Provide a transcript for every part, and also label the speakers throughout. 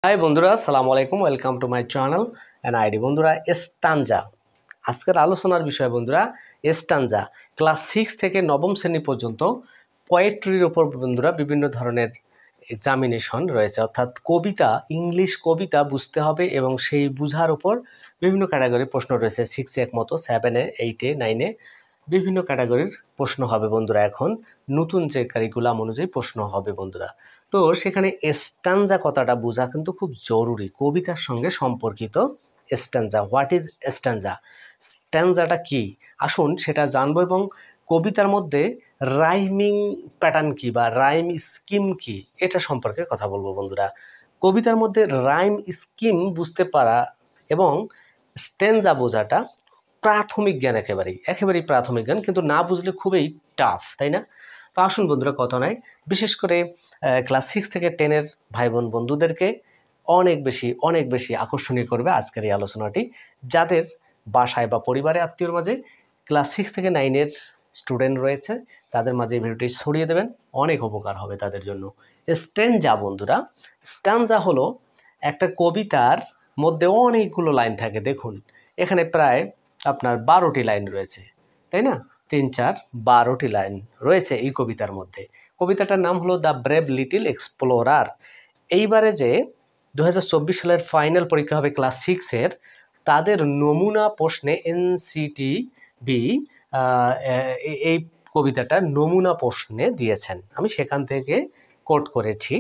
Speaker 1: High বন্ধুরা, আসসালামু আলাইকুম। Welcome to my channel and ID. বন্ধুরা, স্ট্যানজা আজকের আলোচনার বিষয়। বন্ধুরা, স্ট্যানজা ক্লাস 6 থেকে নবম শ্রেণী পর্যন্ত পোয়েট্রির উপর বন্ধুরা বিভিন্ন ধরনের এক্সামিনেশন রয়েছে, অর্থাৎ কবিতা, ইংলিশ কবিতা বুঝতে হবে এবং সেই বুঝার উপর বিভিন্ন ক্যাটাগরির প্রশ্ন রয়েছে। 6-এ একমতো, 7-এ, 8-এ, 9-এ বিভিন্ন ক্যাটাগরির প্রশ্ন হবে বন্ধুরা। এখন নতুন যে কারিকুলাম অনুযায়ী প্রশ্ন হবে বন্ধুরা। তো সেখানে স্ট্যানজা কথাটা বোঝা কিন্তু খুব জরুরি, কবিতার সঙ্গে সম্পর্কিত। স্ট্যানজা, হোয়াট ইজ স্ট্যানজা, স্ট্যানজাটা কি, আসুন সেটা জানবো। এবং কবিতার মধ্যে রাইমিং প্যাটার্ন কি বা রাইম স্কিম কি, এটা সম্পর্কে কথা বলবো বন্ধুরা। কবিতার মধ্যে রাইম স্কিম বুঝতে পারা এবং স্ট্যানজা বোঝাটা প্রাথমিক জ্ঞান, একেবারেই প্রাথমিক জ্ঞান, কিন্তু না বুঝলে খুবই টাফ, তাই না? তো আসুন বন্ধুরা, কথা নয়, বিশেষ করে ক্লাস 6 থেকে 10-এর ভাই বোন বন্ধুদেরকে অনেক বেশি আকর্ষণীয় করবে আজকের এই আলোচনাটি। যাদের বাসায় বা পরিবারে আত্মীয়র মাঝে ক্লাস 6 থেকে 9-এর স্টুডেন্ট রয়েছে, তাদের মাঝে এই ভিডিওটি ছড়িয়ে দেবেন, অনেক উপকার হবে তাদের জন্য। স্ট্যানজা বন্ধুরা, স্ট্যানজা হলো একটা কবিতার মধ্যে অনেকগুলো লাইন থাকে। দেখুন, এখানে প্রায় আপনার 12টি লাইন রয়েছে, তাই না? 3-4 12টি লাইন রয়েছে এই কবিতার মধ্যে। কবিতাটার নাম হলো দ্য ব্রেভ লিটল এক্সপ্লোরার। এইবারে যে 2024 সালের ফাইনাল পরীক্ষা হবে ক্লাস 6-এর, তাদের নমুনা প্রশ্নে NCTB এই কবিতাটা নমুনা প্রশ্নে দিয়েছেন। আমি সেখান থেকে কোট করেছি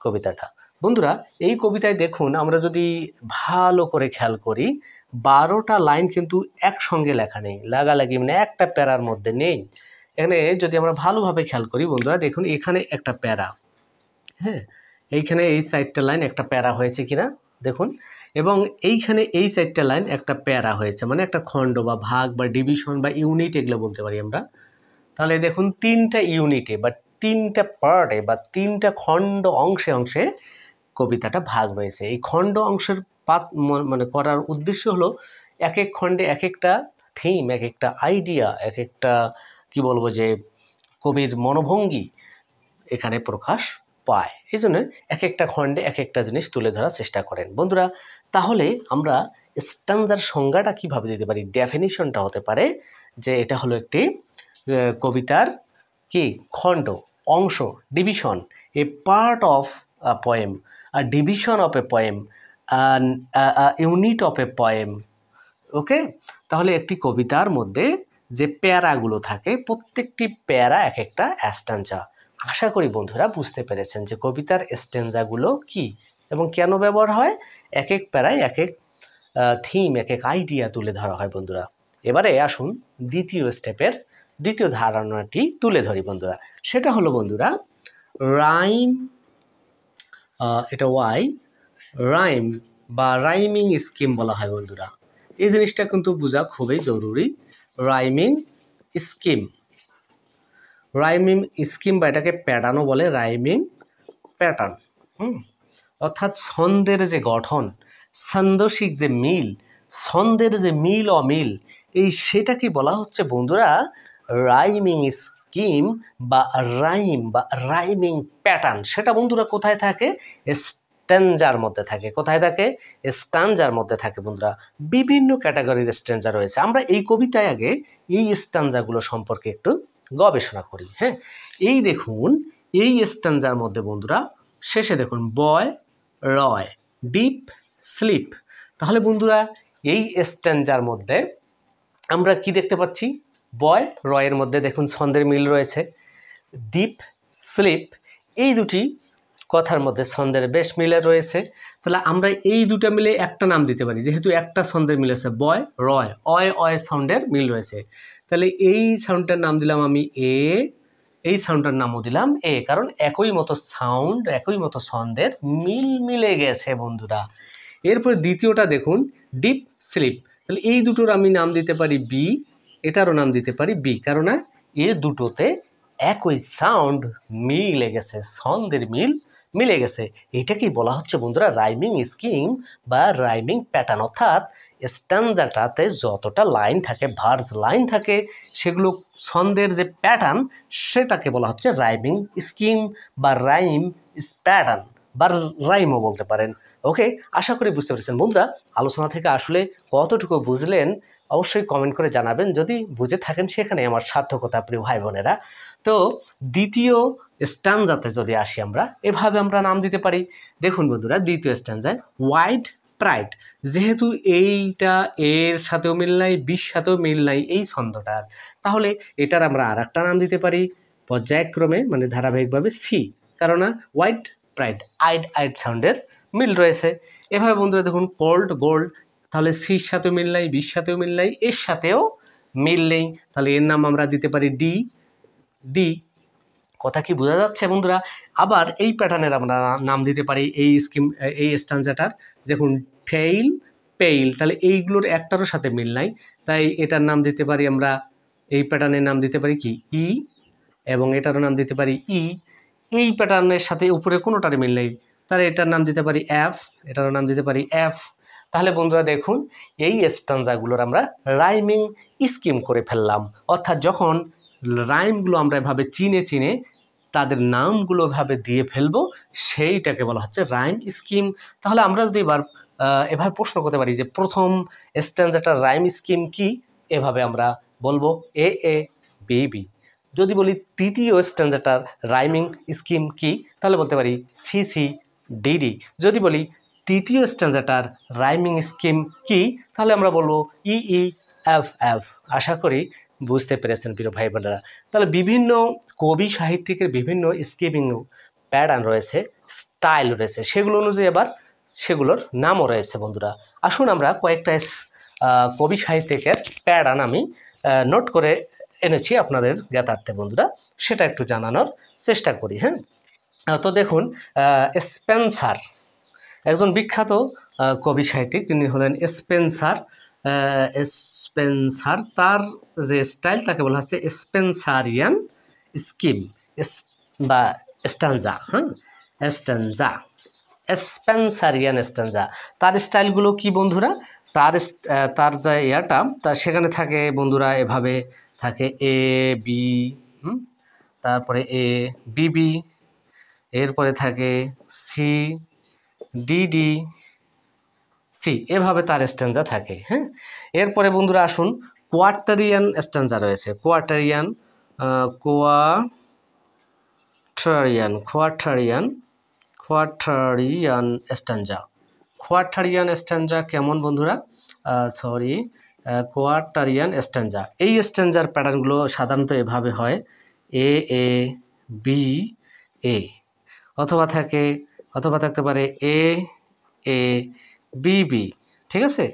Speaker 1: কবিতাটা। বন্ধুরা, এই কবিতায় দেখুন, আমরা যদি ভালো করে খেয়াল করি, 12টা লাইন কিন্তু একসঙ্গে লেখা নেই, লাগালাগি, মানে একটা প্যারার মধ্যে নেই। এখানে যদি আমরা ভালোভাবে খেয়াল করি বন্ধুরা, দেখুন এখানে একটা প্যারা, হ্যাঁ, এইখানে এই 4টা লাইন একটা প্যারা হয়েছে কিনা দেখুন, এবং এইখানে এই 4টা লাইন একটা প্যারা হয়েছে, মানে একটা খণ্ড বা ভাগ বা ডিভিশন বা ইউনিট, এগুলো বলতে পারি আমরা। তাহলে দেখুন 3টা ইউনিটে বা 3টা পার্টে বা 3টা খণ্ড অংশে কবিতাটা ভাগ হয়েছে। এই খণ্ড অংশের মানে করার উদ্দেশ্য হলো এক এক খণ্ডে এক একটা থিম, এক একটা আইডিয়া, এক একটা কি বলবো যে কবির মনোভঙ্গি এখানে প্রকাশ পায়। এই জন্য এক একটা খণ্ডে এক একটা জিনিস তুলে ধরার চেষ্টা করেন বন্ধুরা। তাহলে আমরা স্ট্যানজার সংজ্ঞাটা কিভাবে দিতে পারি? ডেফিনিশনটা হতে পারে যে এটা হলো একটি কবিতার কি খণ্ড, অংশ, division, a part of a poem, a division of a poem, unit of a poem. Okay, তাহলে একটি কবিতার মধ্যে যে প্যারাগুলো থাকে, প্রত্যেকটি প্যারা এক একটা স্ট্যানজা। আশা করি বন্ধুরা বুঝতে পেরেছেন যে কবিতার স্ট্যানজাগুলো কি এবং কেন ব্যবহার হয়। এক এক প্যারায় এক এক থিম, এক এক আইডিয়া তুলে ধরা হয় বন্ধুরা। এবারে আসুন দ্বিতীয় স্টেপের দ্বিতীয় ধারণাটি তুলে ধরি বন্ধুরা। সেটা হলো বন্ধুরা রাইম, এটা রাইম বা রাইমিং স্কিম বলা হয় বন্ধুরা। এই জিনিসটা কিন্তু বোঝা খুবই জরুরি। রাইমিং স্কিম, রাইমিং স্কিম বা এটাকে প্যাটার্নও বলে, রাইমিং প্যাটার্ন। অর্থাৎ ছন্দের যে গঠন, ছান্দসিক যে মিল, ছন্দের যে মিল অমিল, এই সেটাকে বলা হচ্ছে বন্ধুরা রাইমিং স্কিম বা রাইম বা রাইমিং প্যাটার্ন। সেটা বন্ধুরা কোথায় থাকে? স্ট্যানজার মধ্যে থাকে। কোথায় থাকে? স্ট্যানজার মধ্যে থাকে বন্ধুরা। বিভিন্ন ক্যাটাগরির স্ট্যানজা রয়েছে। আমরা এই কবিতায় আগে এই স্ট্যানজাগুলো সম্পর্কে একটু গবেষণা করি। হ্যাঁ, এই দেখুন, এই স্ট্যানজার মধ্যে বন্ধুরা শেষে দেখুন বয় রয়, ডিপ স্লিপ। তাহলে বন্ধুরা এই স্ট্যানজার মধ্যে আমরা কি দেখতে পাচ্ছি? বয় রয়ের মধ্যে দেখুন ছন্দের মিল রয়েছে, ডিপ স্লিপ এই দুটি কথার মধ্যে ছন্দের বেশ মিলে রয়েছে। তাহলে আমরা এই দুটা মিলে একটা নাম দিতে পারি, যেহেতু একটা ছন্দের মিল আছে, বয় রয়, অয় অয় সাউন্ডের মিল রয়েছে। তাহলে এই সাউন্ডটার নাম দিলাম আমি এ, এই সাউন্ডটার নামও দিলাম এ, কারণ একই মতো সাউন্ড, একই মতো ছন্দের মিল মিলে গেছে বন্ধুরা। এরপরে দ্বিতীয়টা দেখুন ডিপ স্লিপ, তাহলে এই দুটোর আমি নাম দিতে পারি বি, এটারও নাম দিতে পারি বি, কারণ এ দুটোতে একই সাউন্ড মিলে গেছে, ছন্দের মিল মিলে গেছে। এটাকেই বলা হচ্ছে বন্ধুরা রাইমিং স্কিম বা রাইমিং প্যাটার্ন। অর্থাৎ স্ট্যানজাটাতে যতটা লাইন থাকে, ভার্স লাইন থাকে, সেগুলো ছন্দের যে প্যাটার্ন, সেটাকে বলা হচ্ছে রাইমিং স্কিম বা রাইম প্যাটার্ন বা রাইমও বলতে পারেন। ওকে, আশা করি বুঝতে পেরেছেন বন্ধুরা। আলোচনা থেকে আসলে কতটুকু বুঝলেন অবশ্যই কমেন্ট করে জানাবেন। যদি বুঝে থাকেন সেখানে আমার সার্থকতা, প্রিয় ভাই বোনেরা। তো দ্বিতীয় স্ট্যানজাতে যদি আসি, আমরা এভাবে আমরা নাম দিতে পারি। দেখুন বন্ধুরা, দ্বিতীয় স্ট্যানজায় ওয়াইড প্রাইড, যেহেতু এইটা এর সাথেও মিল নাই, বির সাথেও মিল নাই এই ছন্দটার, তাহলে এটার আমরা আর একটা নাম দিতে পারি পর্যায়ক্রমে, মানে ধারাবাহিকভাবে সি, কারণ ওয়াইড প্রাইড আইড আইড সাউন্ডের মিল রয়েছে। এভাবে বন্ধুরা দেখুন কোল্ড গোল্ড, তাহলে সির সাথেও মিল নাই, বির সাথেও মিল নাই, এর সাথেও মিল নেই, তাহলে এর নাম আমরা দিতে পারি ডি। ডি, কথা কি বোঝা যাচ্ছে বন্ধুরা? আবার এই প্যাটার্নের আমরা নাম দিতে পারি এই স্ট্যানজাটার, দেখুন টেইল পেইল, তাহলে এইগুলোর একটারও সাথে মিল নাই, তাই এটার নাম দিতে পারি আমরা, এই প্যাটার্নের নাম দিতে পারি কি ই, এবং এটারও নাম দিতে পারি ই। এই প্যাটার্নের সাথে উপরে কোনোটারই মিল নেই, তাহলে এটার নাম দিতে পারি এফ, এটারও নাম দিতে পারি এফ। তাহলে বন্ধুরা দেখুন, এই স্ট্যানজাগুলোর আমরা রাইমিং স্কিম করে ফেললাম, অর্থাৎ যখন রাইমগুলো আমরা এভাবে চিনে চিনে তাদের নামগুলো এভাবে দিয়ে ফেলবো, সেইটাকে বলা হচ্ছে রাইম স্কিম। তাহলে আমরা যদি এবার এভাবে প্রশ্ন করতে পারি যে প্রথম স্ট্যানজাটার রাইম স্কিম কি, এভাবে আমরা বলবো এ এ বি বি। যদি বলি তৃতীয় স্ট্যানজাটার রাইমিং স্কিম কি, তাহলে বলতে পারি সি সি ডি ডি। যদি বলি তৃতীয় স্ট্যানজাটার রাইমিং স্কিম কি, তাহলে আমরা বলবো ই ই এফ এফ। আশা করি বুঝতে পেরেছেন প্রিয় ভাই বোনেরা। তাহলে বিভিন্ন কবি সাহিত্যিকের বিভিন্ন স্কিপিং প্যাটার্ন রয়েছে, স্টাইল রয়েছে, সেগুলো অনুযায়ী আবার সেগুলোর নামও রয়েছে বন্ধুরা। আসুন আমরা কয়েকটা কবি সাহিত্যিকের প্যাটার্ন আমি নোট করে এনেছি আপনাদের জ্ঞাতার্থে বন্ধুরা, সেটা একটু জানানোর চেষ্টা করি। হ্যাঁ, তো দেখুন, স্পেন্সার একজন বিখ্যাত কবি সাহিত্যিক, তিনি হলেন স্পেন্সার। স্পেন্সার, তার যে স্টাইল তাকে বলা হচ্ছে স্পেন্সারিয়ান স্কিম বা স্ট্যানজা। হ্যাঁ, স্ট্যানজা, স্পেন্সারিয়ান স্ট্যানজা। তার স্টাইলগুলো কি বন্ধুরা? তার যে ইয়াটা, তার সেখানে থাকে বন্ধুরা এভাবে থাকে এ বি, তারপরে এ বি বি, এরপরে থাকে সি ডি ডি সি, এভাবে তার স্ট্যানজা থাকে। হ্যাঁ, এরপরে বন্ধুরা আসুন কোয়ার্টারিয়ান স্ট্যানজা রয়েছে। কোয়ার্টারিয়ান স্ট্যানজা। কোয়ার্টারিয়ান স্ট্যানজা কেমন বন্ধুরা? কোয়ার্টারিয়ান স্ট্যানজা, এই স্ট্যানজার প্যাটার্নগুলো সাধারণত এভাবে হয় এ এ বি এ, অথবা থাকতে পারে এ এ বি বি। ঠিক আছে,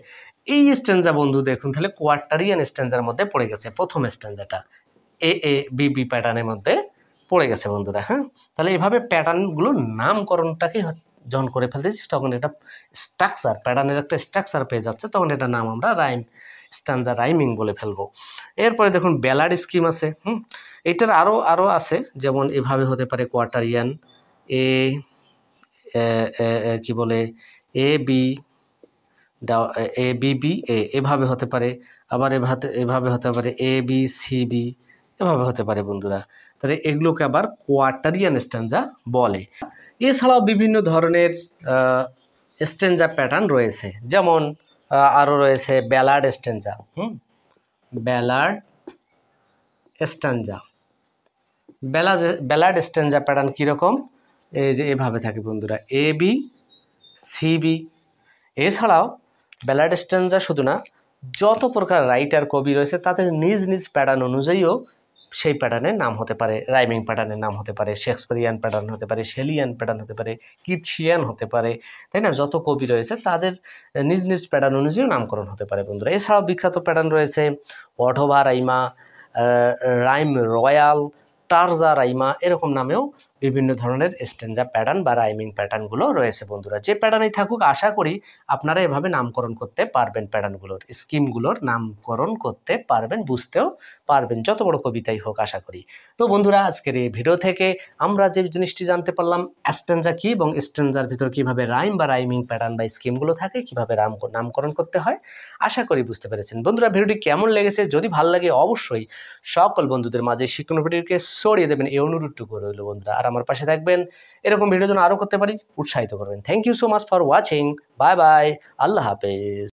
Speaker 1: এই স্ট্যানজা বন্ধু দেখুন তাহলে কোয়ার্টারিয়ান স্ট্যানজার মধ্যে পড়ে গেছে, প্রথম স্ট্যানজাটা এ এ বি বি প্যাটার্নের মধ্যে পড়ে গেছে বন্ধুরা। হ্যাঁ, তাহলে এভাবে প্যাটার্নগুলোর নামকরণটাকে যখন করে ফেলতেছি, তখন এটা স্ট্রাকচার, প্যাটার্নের একটা স্ট্রাকচার পেয়ে যাচ্ছে, তখন এটা নাম আমরা স্ট্যানজা রাইমিং বলে ফেলবো। এরপরে দেখুন ব্যালাড স্কিম আছে। এইটার আরও আছে, যেমন এভাবে হতে পারে কোয়ার্টারিয়ান কি বলে এ বি বি এ, এভাবে হতে পারে, আবার এভাবে হতে পারে এ বি সি বি, এভাবে হতে পারে বন্ধুরা। তাহলে এগুলোকে আবার কোয়ার্টারিয়ান স্ট্যানজা বলে। এছাড়াও বিভিন্ন ধরনের স্ট্যানজা প্যাটার্ন রয়েছে, যেমন আরও রয়েছে ব্যালাড স্ট্যানজা। ব্যালাড স্ট্যানজা, ব্যালাড স্ট্যানজা প্যাটার্ন কীরকম? এই যে এভাবে থাকে বন্ধুরা এ বি সি বি। এছাড়াও ব্যালাড স্ট্যানজা শুধু না, যত প্রকার রাইটার কবি রয়েছে তাদের নিজ নিজ প্যাটার্ন অনুযায়ীও সেই প্যাটার্নের নাম হতে পারে, রাইমিং প্যাটার্নের নাম হতে পারে, শেক্সপিয়ারিয়ান প্যাটার্ন হতে পারে, শেলিয়ান প্যাটার্ন হতে পারে, কিটসিয়ান হতে পারে, তাই না? যত কবি রয়েছে তাদের নিজ নিজ প্যাটার্ন অনুযায়ী নামকরণ হতে পারে বন্ধুরা। এছাড়াও বিখ্যাত প্যাটার্ন রয়েছে অঢোবা রাইমা, রাইম রয়্যাল, টার্জা রাইমা, এরকম নামেও বিভিন্ন ধরনের স্ট্যানজা প্যাটার্ন বা রাইমিং প্যাটার্নগুলো রয়েছে বন্ধুরা। যে প্যাটার্নেই থাকুক, আশা করি আপনারা এভাবে নামকরণ করতে পারবেন, প্যাটার্নগুলোর স্কিমগুলোর নামকরণ করতে পারবেন, বুঝতেও পারবেন, যত বড় কবিতাই হোক আশা করি। তো বন্ধুরা, আজকের এই ভিডিও থেকে আমরা যে জিনিসটি জানতে পারলাম, স্ট্যানজা কী এবং স্ট্যানজার ভিতর কীভাবে রাইম বা রাইমিং প্যাটার্ন বা স্কিমগুলো থাকে, কীভাবে নামকরণ করতে হয়, আশা করি বুঝতে পেরেছেন বন্ধুরা। ভিডিওটি কেমন লেগেছে? যদি ভালো লাগে অবশ্যই সকল বন্ধুদের মাঝে শিক্ষণ ভিডিওকে ছড়িয়ে দেবেন, এই অনুরোধটুকু রইল বন্ধুরা। আর আমার পাশে থাকবেন, এরকম ভিডিও যেন আরও করতে পারি উৎসাহিত করবেন। Thank you so much for watching. Bye bye, আল্লাহ হাফেজ।